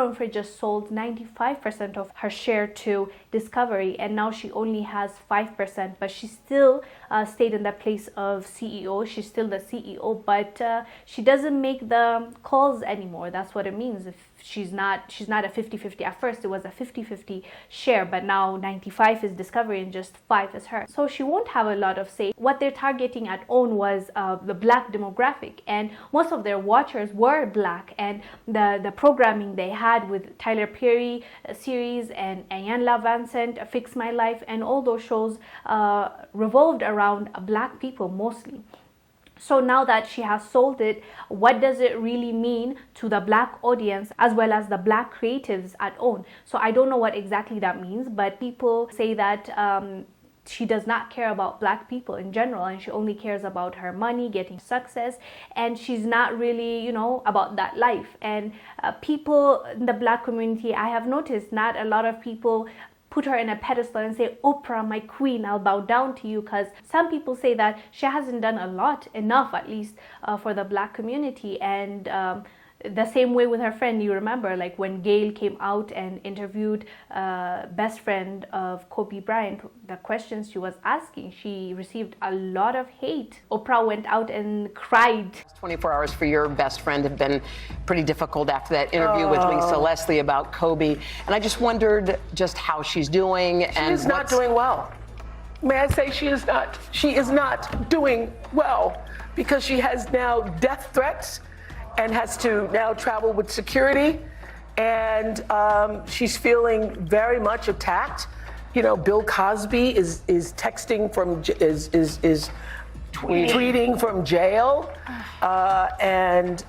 Oprah Winfrey just sold 95% of her share to Discovery, and now she only has 5%, but she still stayed in the place of CEO. She's still the CEO, but she doesn't make the calls anymore. That's what it means. If she's not a 50-50. At first it was a 50-50 share, but now 95 is Discovery and just 5 is her. So she won't have a lot of say. What they're targeting at OWN was the black demographic, and most of their watchers were black, and the programming they had with Tyler Perry series and Iyanla Vanzant, Fix My Life, and all those shows revolved around black people mostly. So now that she has sold it, what does it really mean to the black audience as well as the black creatives at OWN? So I don't know what exactly that means, but people say that she does not care about black people in general, and she only cares about her money, getting success, and she's not really, about that life. And people in the black community, I have noticed not a lot of people put her in a pedestal and say, Oprah, my queen, I'll bow down to you, because some people say that she hasn't done enough at least for the black community. And the same way with her friend, you remember, like when Gayle came out and interviewed best friend of Kobe Bryant, the questions she was asking, she received a lot of hate. Oprah went out and cried. 24 hours for your best friend have been pretty difficult after that interview with Lisa Leslie about Kobe. And I just wondered just how she's doing. She is not doing well. May I say she is not? She is not doing well because she has now death threats and has to now travel with security, and she's feeling very much attacked. Bill Cosby is texting from tweeting from jail, and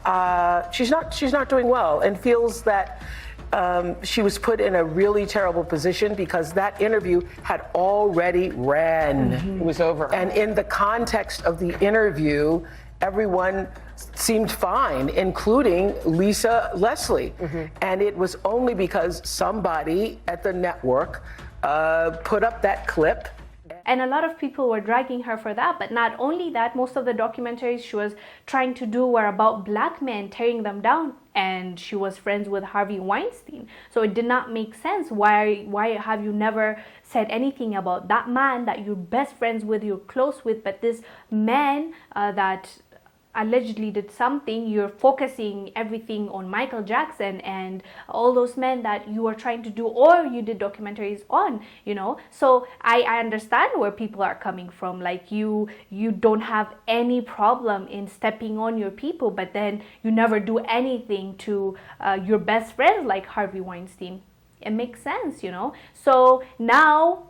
she's not doing well, and feels that she was put in a really terrible position because that interview had already ran. It was over. And in the context of the interview, everyone seemed fine, including Lisa Leslie. And it was only because somebody at the network put up that clip. And a lot of people were dragging her for that. But not only that, most of the documentaries she was trying to do were about black men tearing them down. And she was friends with Harvey Weinstein. So it did not make sense. Why have you never said anything about that man that you're best friends with, you're close with, but this man that allegedly did something, you're focusing everything on Michael Jackson and all those men that you were trying to do or you did documentaries on, So I understand where people are coming from. Like you don't have any problem in stepping on your people, but then you never do anything to your best friends like Harvey Weinstein. It makes sense, So now,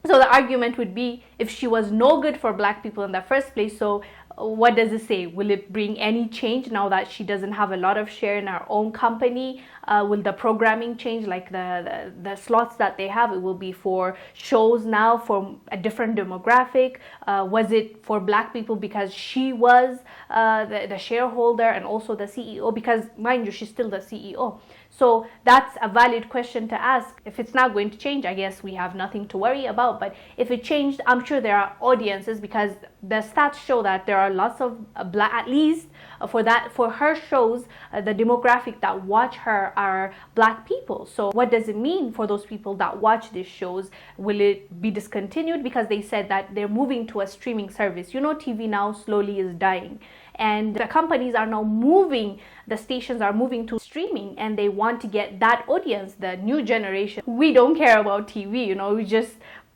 the argument would be, if she was no good for black people in the first place, so what does it say? Will it bring any change now that she doesn't have a lot of share in her own company? Will the programming change, like the slots that they have? It will be for shows now for a different demographic. Was it for black people because she was the shareholder and also the CEO? Because mind you, she's still the CEO. So that's a valid question to ask. If it's not going to change, I guess we have nothing to worry about. But if it changed, I'm sure there are audiences, because the stats show that there are lots of black, at least for her shows, the demographic that watch her are black people. So what does it mean for those people that watch these shows? Will it be discontinued? Because they said that they're moving to a streaming service. TV now slowly is dying. And the companies are now the stations are moving to streaming, and they want to get that audience, the new generation. We don't care about TV,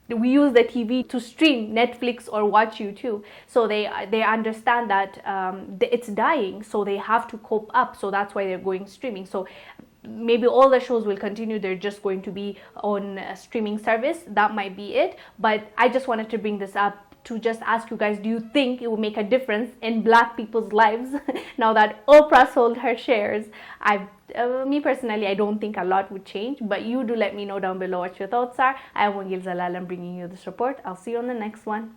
we use the TV to stream Netflix or watch YouTube. So they understand that it's dying, so they have to cope up. So that's why they're going streaming. So maybe all the shows will continue. They're just going to be on a streaming service. That might be it. But I just wanted to bring this up to just ask you guys, do you think it will make a difference in black people's lives now that Oprah sold her shares? Me personally, I don't think a lot would change, but you do let me know down below what your thoughts are. I am Wongel Zelalem bringing you this report. I'll see you on the next one.